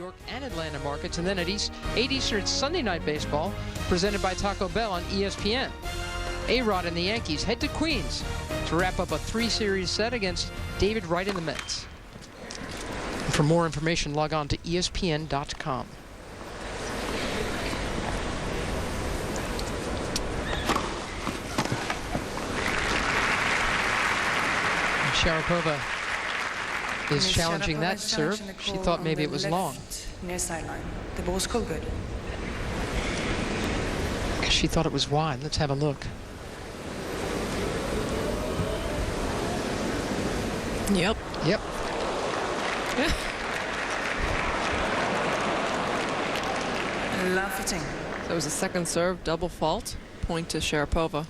York and Atlanta markets. And then at 8 Eastern, it's Sunday Night Baseball, presented by Taco Bell on ESPN. A-Rod and the Yankees head to Queens to wrap up a 3-series set against David Wright and the Mets. For more information, log on to ESPN.com. Sharapova is challenging that serve. She thought maybe it was long. Near sideline. The ball's called good. She thought it was wide. Let's have a look. Yep. Yep. Love fitting. So it was a second serve, double fault, point to Sharapova.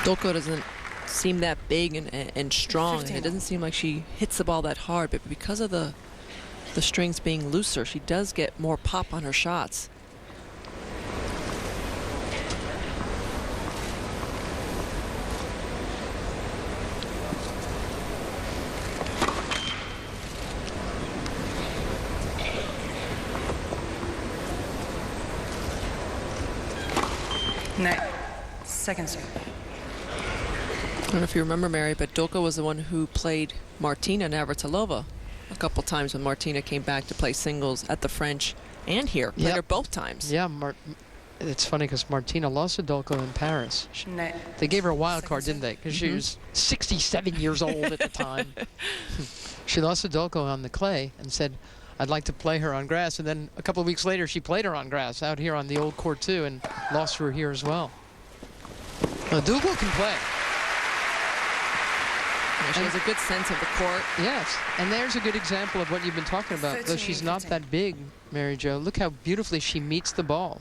Dulko doesn't seem that big and strong, and it doesn't seem like she hits the ball that hard, but because of the strings being looser, she does get more pop on her shots. No. Second serve. I don't know if you remember, Mary, but Dulko was the one who played Martina Navratilova a couple times when Martina came back to play singles at the French and here. Played her both times. Yeah, it's funny because Martina lost to Dulko in Paris. No. They gave her a wild card, didn't they? Because she was 67 years old at the time. She lost to Dulko on the clay and said, I'd like to play her on grass. And then a couple of weeks later, she played her on grass out here on the old court, too, and lost to her here as well. Dulko can play. Yeah, she has a good sense of the court. Yes, and there's a good example of what you've been talking about. Though she's not that big, Mary Jo, look how beautifully she meets the ball.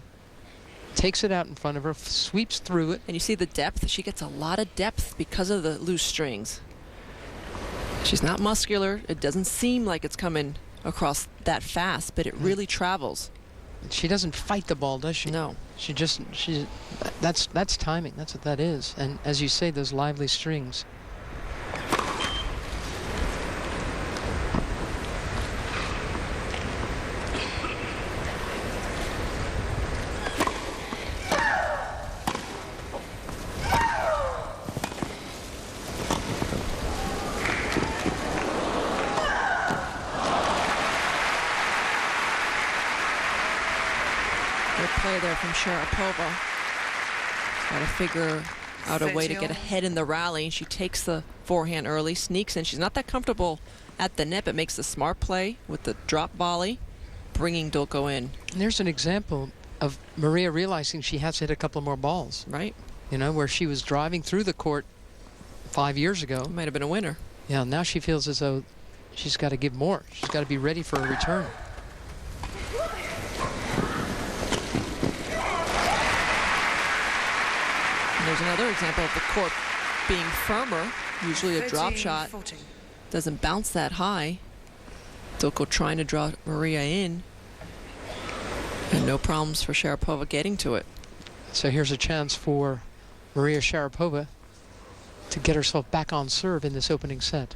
Takes it out in front of her, sweeps through it. And you see the depth. She gets a lot of depth because of the loose strings. She's not muscular. It doesn't seem like it's coming across that fast, but it really travels. She doesn't fight the ball, does she? No. That's timing. That's what that is. And as you say, those lively strings. Play there from Sharapova. Got to figure out a way to get ahead in the rally. She takes the forehand early, sneaks in. She's not that comfortable at the net, but makes a smart play with the drop volley, bringing Dulko in. And there's an example of Maria realizing she has to hit a couple more balls. Right. You know, where she was driving through the court 5 years ago. Might have been a winner. Yeah, now she feels as though she's got to give more. She's got to be ready for a return. There's another example of the court being firmer. Usually a drop shot doesn't bounce that high. Dulko trying to draw Maria in. And no problems for Sharapova getting to it. So here's a chance for Maria Sharapova to get herself back on serve in this opening set.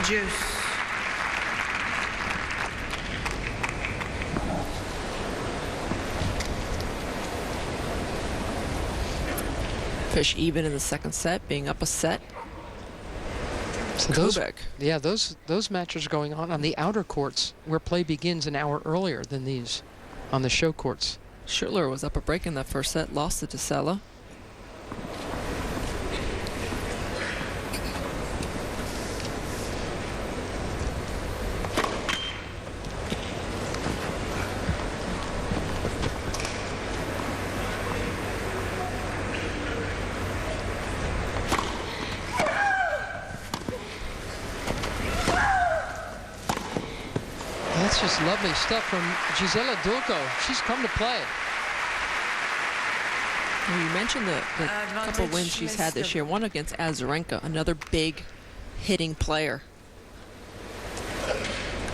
Juice. Fish even in the second set, being up a set. So those matches are going on the outer courts where play begins an hour earlier than these on the show courts. Schürrle was up a break in that first set, lost to Gisela. That's just lovely stuff from Gisela Dulko. She's come to play. Well, you mentioned the couple wins she's had this year. One against Azarenka, another big hitting player.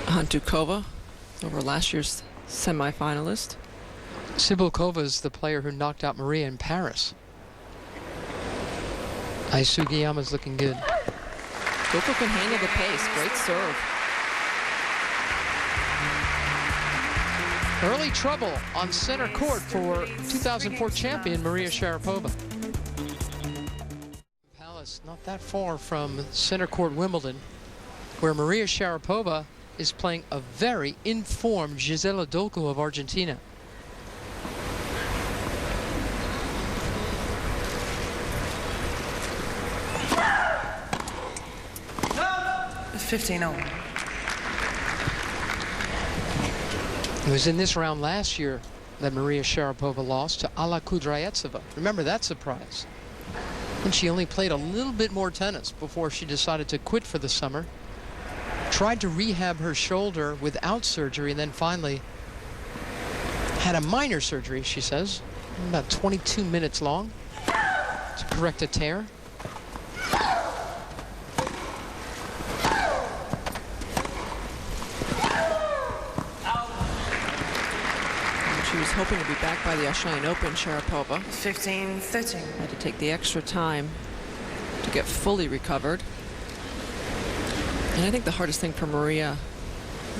Dulko, over last year's semifinalist. Sibylkova is the player who knocked out Maria in Paris. Ai Sugiyama's looking good. Dulko can handle the pace. Great serve. Early trouble on center court for 2004 champion Maria Sharapova. Palace, not that far from center court Wimbledon, where Maria Sharapova is playing a very informed Gisela Dulko of Argentina. It's 15-0. It was in this round last year that Maria Sharapova lost to Alla Kudrayetsova. Remember that surprise? And she only played a little bit more tennis before she decided to quit for the summer. Tried to rehab her shoulder without surgery, and then finally had a minor surgery, she says, about 22 minutes long, to correct a tear. She was hoping to be back by the Australian Open, Sharapova. 15-13. Had to take the extra time to get fully recovered. And I think the hardest thing for Maria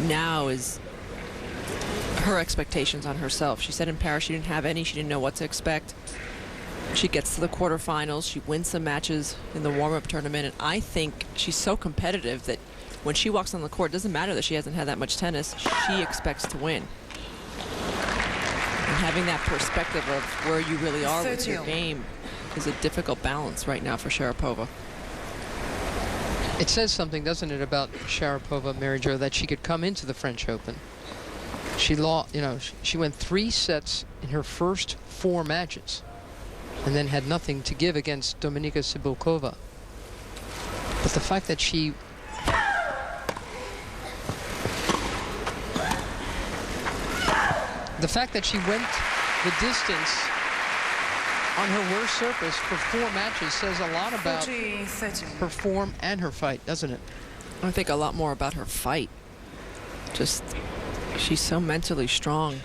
now is her expectations on herself. She said in Paris she didn't have any. She didn't know what to expect. She gets to the quarterfinals. She wins some matches in the warm-up tournament. And I think she's so competitive that when she walks on the court, it doesn't matter that she hasn't had that much tennis. She expects to win. And having that perspective of where you really are with your game is a difficult balance right now for Sharapova. It says something, doesn't it, about Sharapova, Mary Jo, that she could come into the French Open. She she went 3 sets in her first 4 matches, and then had nothing to give against Dominika Sibylkova. But the fact that she went the distance on her worst surface for 4 matches says a lot about her form and her fight, doesn't it? I think a lot more about her fight. Just, she's so mentally strong.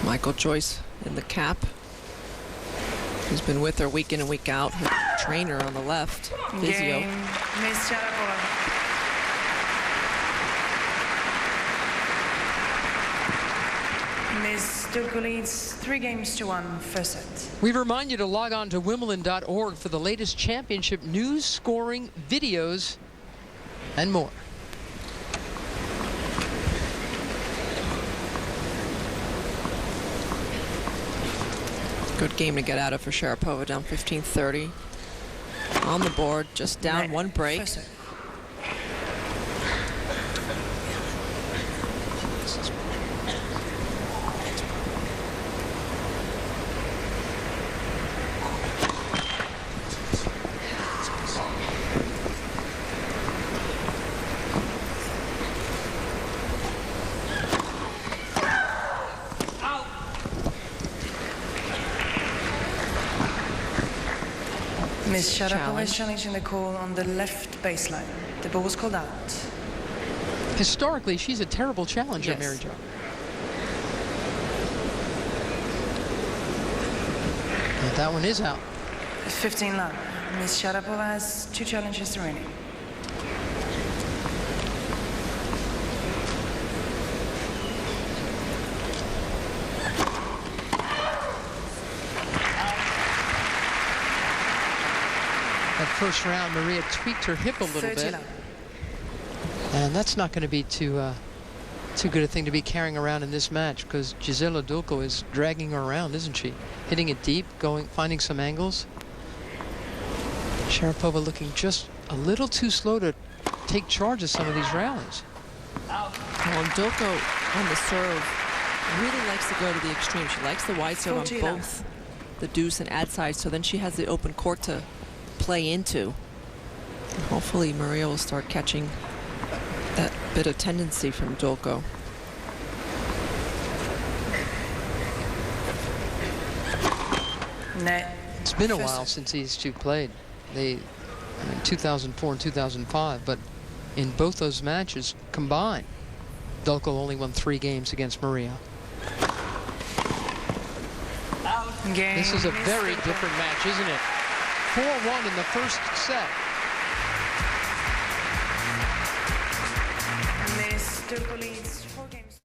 Michael Joyce in the cap. He's been with her week in and week out. Her trainer on the left, physio. Miss Sharapova. Miss Dulko leads 3-1 first set. We remind you to log on to Wimbledon.org for the latest championship news, scoring, videos, and more. Good game to get out of for Sharapova, down 15-30. On the board, just down 1 break. First set. Miss Sharapova is challenging the call on the left baseline. The ball was called out. Historically, she's a terrible challenger, Yes. Mary Jo. But that one is out. 15 love. Miss Sharapova has 2 challenges remaining. That first round, Maria tweaked her hip a little 30 bit. love. And that's not going to be too good a thing to be carrying around in this match, because Gisela Dulko is dragging her around, isn't she? Hitting it deep, finding some angles. Sharapova looking just a little too slow to take charge of some of these rallies. Well, Dulko on the serve really likes to go to the extreme. She likes the wide serve on 40 both the deuce and ad side, so then she has the open court to play into. And hopefully Maria will start catching That bit of tendency from Dulko. Net. It's been a while since these two played. They, in 2004 and 2005, but in both those matches combined, Dulko only won 3 games against Maria. Game. This is a very different match, isn't it? 4-1 in the first set. Miss Dulko leads 4 games.